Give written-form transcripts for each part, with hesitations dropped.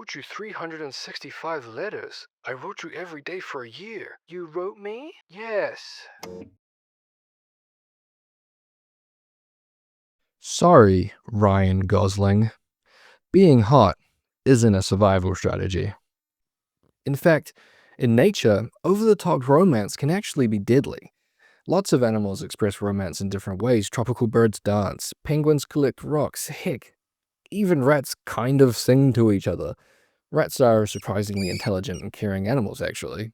wrote you 365 letters. I wrote you every day for a year. You wrote me? Yes. Sorry, Ryan Gosling. Being hot isn't a survival strategy. In fact, in nature, over-the-top romance can actually be deadly. Lots of animals express romance in different ways. Tropical birds dance, penguins collect rocks, heck, even rats kind of sing to each other. Rats are surprisingly intelligent and caring animals, actually.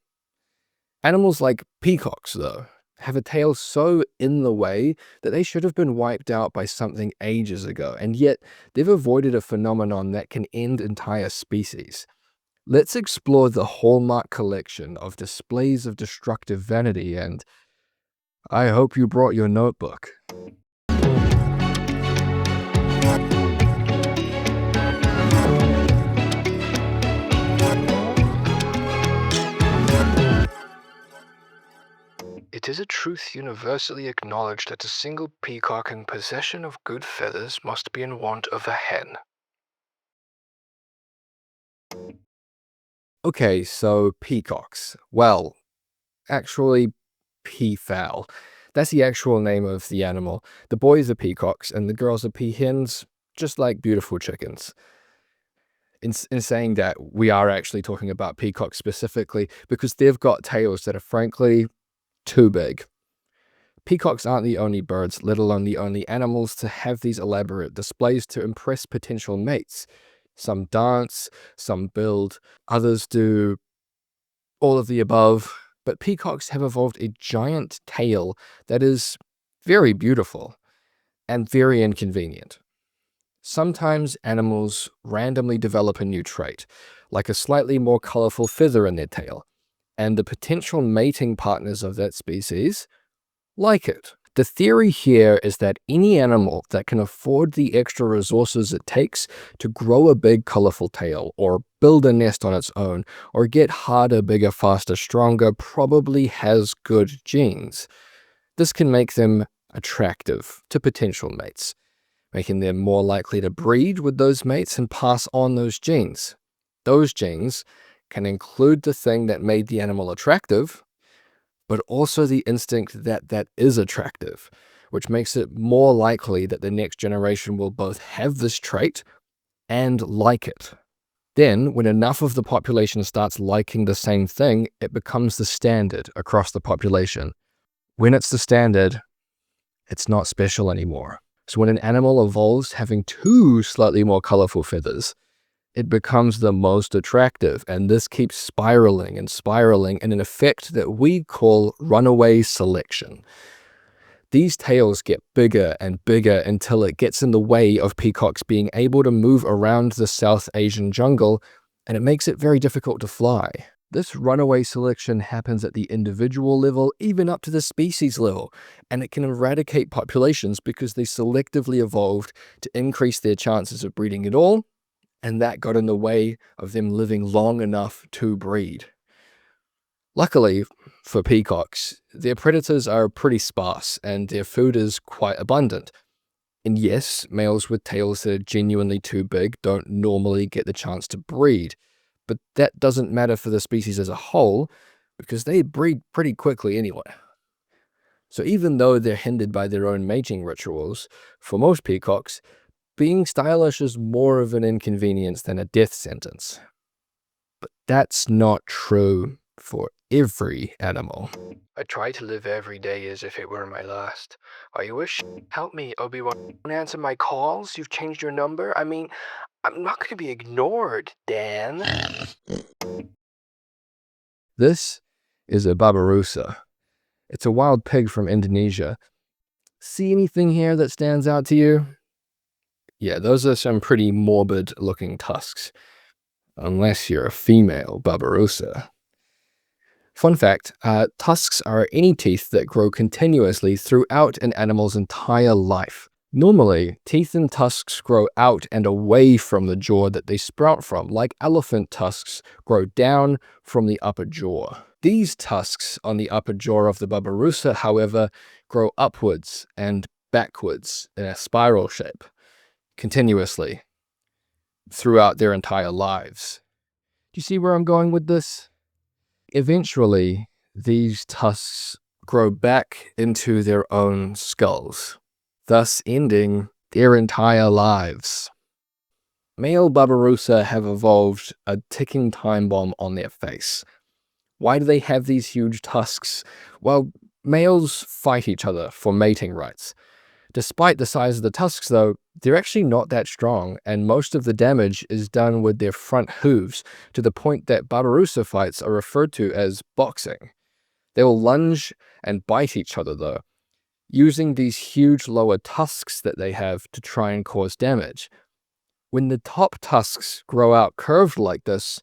Animals like peacocks, though, have a tail so in the way that they should have been wiped out by something ages ago, and yet they've avoided a phenomenon that can end entire species. Let's explore the hallmark collection of displays of destructive vanity, and I hope you brought your notebook. It is a truth universally acknowledged that a single peacock in possession of good feathers must be in want of a hen. Okay, so peacocks. Well, actually, peafowl. That's the actual name of the animal. The boys are peacocks and the girls are peahens, just like beautiful chickens. In saying that, we are actually talking about peacocks specifically because they've got tails that are frankly too big. Peacocks aren't the only birds, let alone the only animals, to have these elaborate displays to impress potential mates. Some dance, some build, others do all of the above, but peacocks have evolved a giant tail that is very beautiful and very inconvenient. Sometimes animals randomly develop a new trait, like a slightly more colorful feather in their tail, and the potential mating partners of that species like it. The theory here is that any animal that can afford the extra resources it takes to grow a big, colorful tail, or build a nest on its own, or get harder, bigger, faster, stronger, probably has good genes. This can make them attractive to potential mates, making them more likely to breed with those mates and pass on those genes. Those genes can include the thing that made the animal attractive, but also the instinct that is attractive, which makes it more likely that the next generation will both have this trait and like it. Then, when enough of the population starts liking the same thing, it becomes the standard across the population. When it's the standard, it's not special anymore. So when an animal evolves having two slightly more colorful feathers, it becomes the most attractive, and this keeps spiraling and spiraling in an effect that we call runaway selection. These tails get bigger and bigger until it gets in the way of peacocks being able to move around the South Asian jungle, and it makes it very difficult to fly. This runaway selection happens at the individual level, even up to the species level, and it can eradicate populations because they selectively evolved to increase their chances of breeding at all, and that got in the way of them living long enough to breed. Luckily for peacocks, their predators are pretty sparse and their food is quite abundant. And yes, males with tails that are genuinely too big don't normally get the chance to breed, but that doesn't matter for the species as a whole because they breed pretty quickly anyway. So even though they're hindered by their own mating rituals, for most peacocks, being stylish is more of an inconvenience than a death sentence. But that's not true for every animal. I try to live every day as if it were my last. Are you wish? Help me, Obi-Wan. Don't answer my calls? You've changed your number? I mean, I'm not going to be ignored, Dan. This is a Babirusa. It's a wild pig from Indonesia. See anything here that stands out to you? Yeah, those are some pretty morbid looking tusks. Unless you're a female Babirusa. Fun fact, tusks are any teeth that grow continuously throughout an animal's entire life. Normally, teeth and tusks grow out and away from the jaw that they sprout from, like elephant tusks grow down from the upper jaw. These tusks on the upper jaw of the Babirusa, however, grow upwards and backwards in a spiral shape, continuously. throughout their entire lives. Do you see where I'm going with this? Eventually, these tusks grow back into their own skulls, thus ending their entire lives. Male Babirusa have evolved a ticking time bomb on their face. Why do they have these huge tusks? Well, males fight each other for mating rights. Despite the size of the tusks, though, they're actually not that strong, and most of the damage is done with their front hooves, to the point that Babirusa fights are referred to as boxing. They will lunge and bite each other, though, using these huge lower tusks that they have to try and cause damage. When the top tusks grow out curved like this,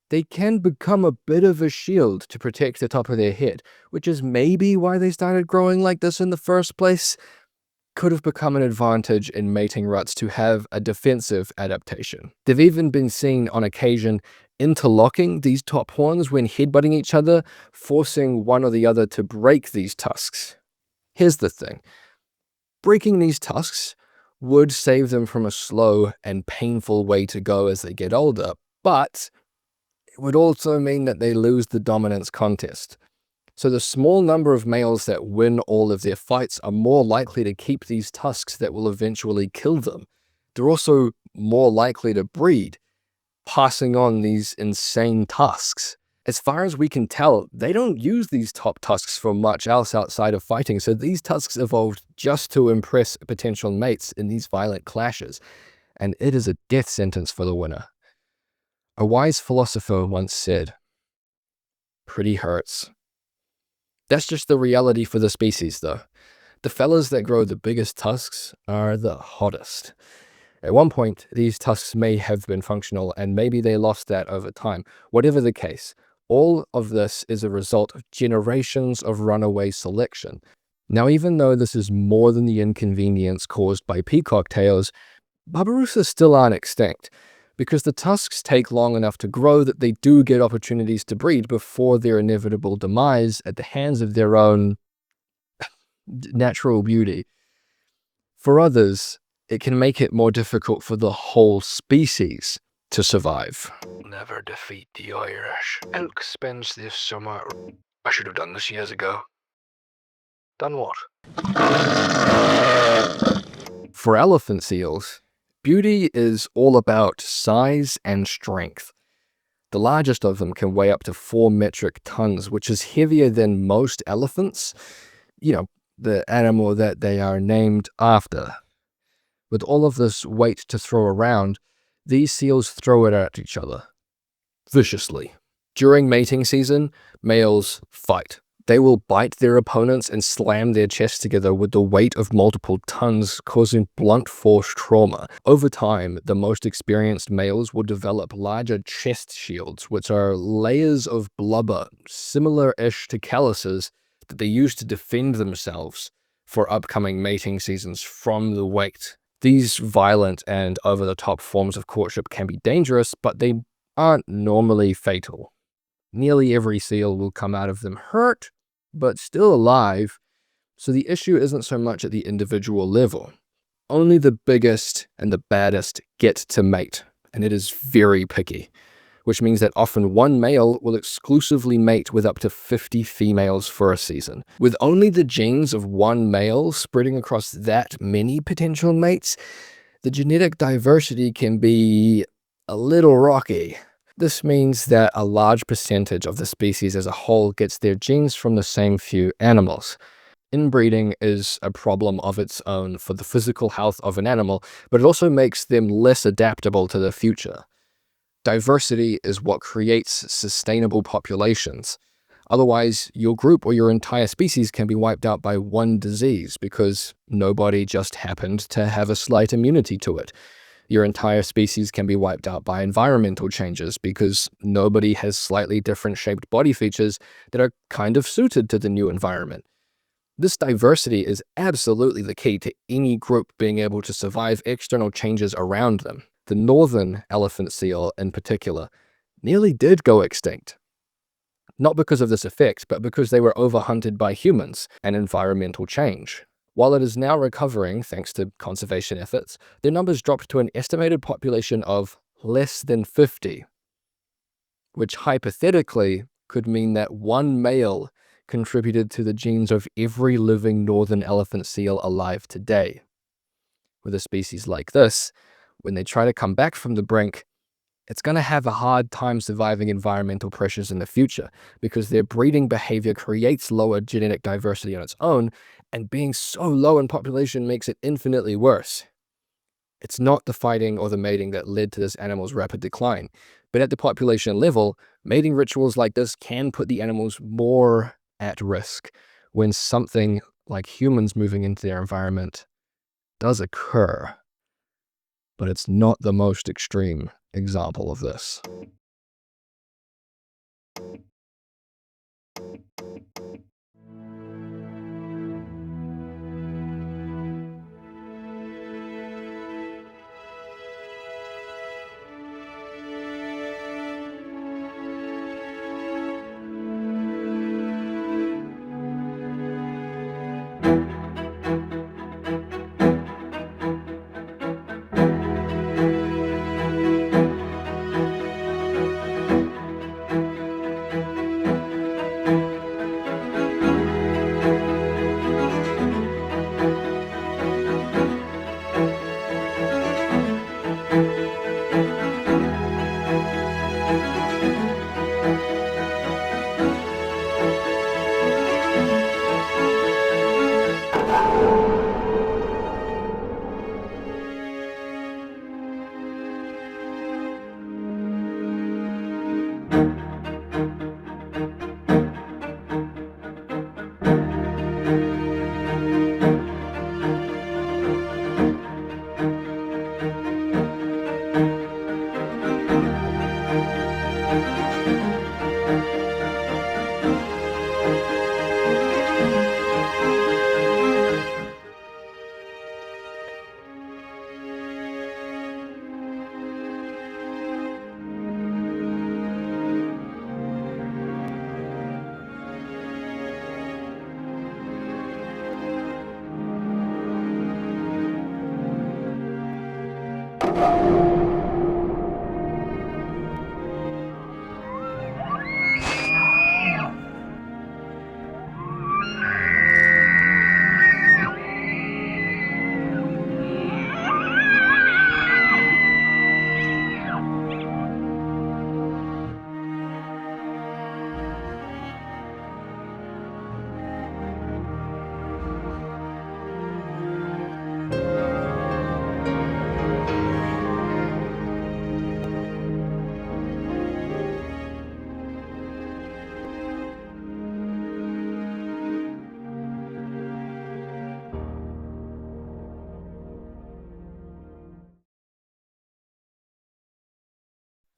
they can become a bit of a shield to protect the top of their head, which is maybe why they started growing like this in the first place. Could have become an advantage in mating rutts to have a defensive adaptation. They've even been seen on occasion interlocking these top horns when headbutting each other, forcing one or the other to break these tusks. Here's the thing. Breaking these tusks would save them from a slow and painful way to go as they get older, but it would also mean that they lose the dominance contest. So the small number of males that win all of their fights are more likely to keep these tusks that will eventually kill them. They're also more likely to breed, passing on these insane tusks. As far as we can tell, they don't use these top tusks for much else outside of fighting, so these tusks evolved just to impress potential mates in these violent clashes, and it is a death sentence for the winner. A wise philosopher once said, "Pretty hurts." That's just the reality for the species, though. The fellas that grow the biggest tusks are the hottest. At one point, these tusks may have been functional, and maybe they lost that over time. Whatever the case, all of this is a result of generations of runaway selection. Now, even though this is more than the inconvenience caused by peacock tails, Babirusa still aren't extinct, because the tusks take long enough to grow that they do get opportunities to breed before their inevitable demise at the hands of their own natural beauty. For others, it can make it more difficult for the whole species to survive. Never defeat the Irish. Elk spends this summer. I should have done this years ago. Done what? For elephant seals, beauty is all about size and strength. The largest of them can weigh up to 4 metric tons, which is heavier than most elephants. You know, the animal that they are named after. With all of this weight to throw around, these seals throw it at each other. Viciously. During mating season, males fight. They will bite their opponents and slam their chests together with the weight of multiple tons, causing blunt force trauma. Over time, the most experienced males will develop larger chest shields, which are layers of blubber, similar-ish to calluses, that they use to defend themselves for upcoming mating seasons from the weight. These violent and over-the-top forms of courtship can be dangerous, but they aren't normally fatal. Nearly every seal will come out of them hurt, but still alive, so the issue isn't so much at the individual level. Only the biggest and the baddest get to mate, and it is very picky, which means that often one male will exclusively mate with up to 50 females for a season. With only the genes of one male spreading across that many potential mates, the genetic diversity can be a little rocky. This means that a large percentage of the species as a whole gets their genes from the same few animals. Inbreeding is a problem of its own for the physical health of an animal, but it also makes them less adaptable to the future. Diversity is what creates sustainable populations. Otherwise, your group or your entire species can be wiped out by one disease because nobody just happened to have a slight immunity to it. Your entire species can be wiped out by environmental changes because nobody has slightly different shaped body features that are kind of suited to the new environment. This diversity is absolutely the key to any group being able to survive external changes around them. The northern elephant seal, in particular, nearly did go extinct. Not because of this effect, but because they were overhunted by humans and environmental change. While it is now recovering thanks to conservation efforts, their numbers dropped to an estimated population of less than 50, which hypothetically could mean that one male contributed to the genes of every living northern elephant seal alive today. With a species like this, when they try to come back from the brink, it's going to have a hard time surviving environmental pressures in the future because their breeding behavior creates lower genetic diversity on its own, and being so low in population makes it infinitely worse. It's not the fighting or the mating that led to this animal's rapid decline, but at the population level, mating rituals like this can put the animals more at risk when something like humans moving into their environment does occur. But it's not the most extreme example of this.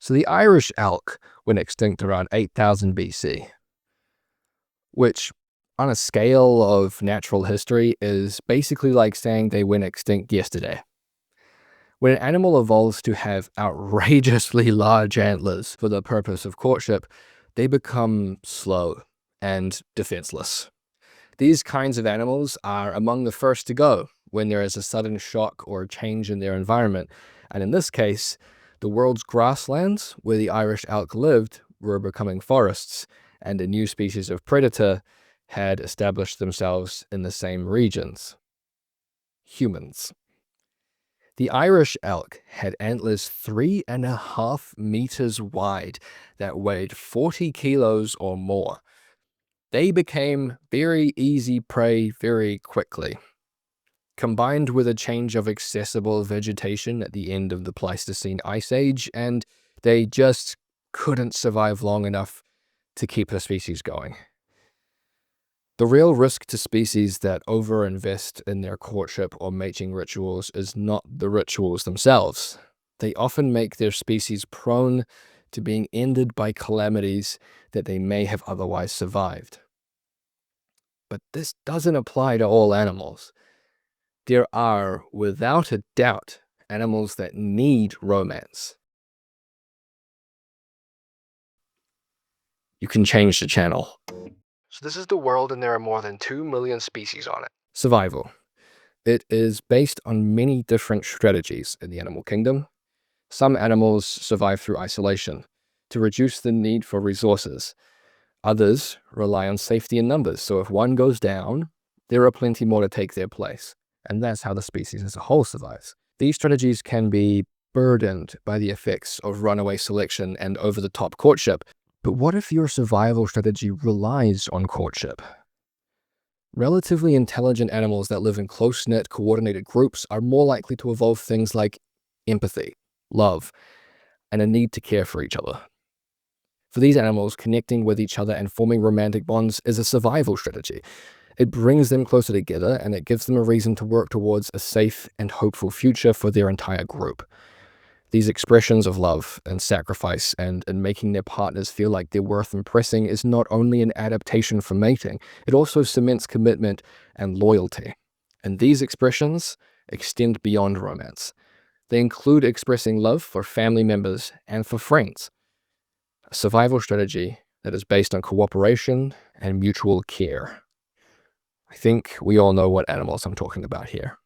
So the Irish elk went extinct around 8000 BC, which on a scale of natural history is basically like saying they went extinct yesterday. When an animal evolves to have outrageously large antlers for the purpose of courtship, they become slow and defenseless. These kinds of animals are among the first to go when there is a sudden shock or change in their environment, and in this case, the world's grasslands where the Irish elk lived were becoming forests, and a new species of predator had established themselves in the same regions. Humans. The Irish elk had antlers 3.5 meters wide that weighed 40 kilos or more. They became very easy prey very quickly. Combined with a change of accessible vegetation at the end of the Pleistocene Ice Age, and they just couldn't survive long enough to keep the species going. The real risk to species that overinvest in their courtship or mating rituals is not the rituals themselves. They often make their species prone to being ended by calamities that they may have otherwise survived. But this doesn't apply to all animals. There are, without a doubt, animals that need romance. You can change the channel. So this is the world and there are more than 2 million species on it. Survival. It is based on many different strategies in the animal kingdom. Some animals survive through isolation to reduce the need for resources. Others rely on safety in numbers, so if one goes down, there are plenty more to take their place. And that's how the species as a whole survives. These strategies can be burdened by the effects of runaway selection and over-the-top courtship. But what if your survival strategy relies on courtship? Relatively intelligent animals that live in close-knit, coordinated groups are more likely to evolve things like empathy, love, and a need to care for each other. For these animals, connecting with each other and forming romantic bonds is a survival strategy. It brings them closer together, and it gives them a reason to work towards a safe and hopeful future for their entire group. These expressions of love and sacrifice and making their partners feel like they're worth impressing is not only an adaptation for mating, it also cements commitment and loyalty. And these expressions extend beyond romance. They include expressing love for family members and for friends. A survival strategy that is based on cooperation and mutual care. I think we all know what animals I'm talking about here.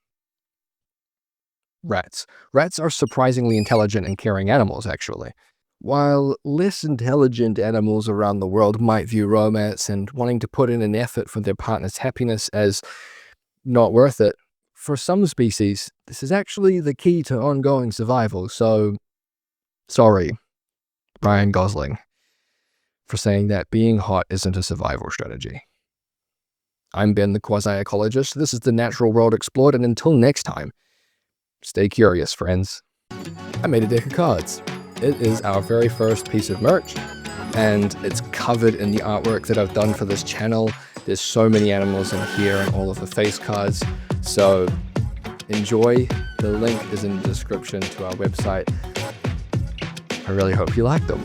Rats. Rats are surprisingly intelligent and caring animals, actually. While less intelligent animals around the world might view romance and wanting to put in an effort for their partner's happiness as not worth it, for some species, this is actually the key to ongoing survival, so sorry, Ryan Gosling, for saying that being hot isn't a survival strategy. I'm Ben the Quasi-Ecologist, this is the natural world explored, and until next time, stay curious, friends. I made a deck of cards. It is our very first piece of merch, and it's covered in the artwork that I've done for this channel. There's so many animals in here and all of the face cards, so enjoy. The link is in the description to our website. I really hope you like them.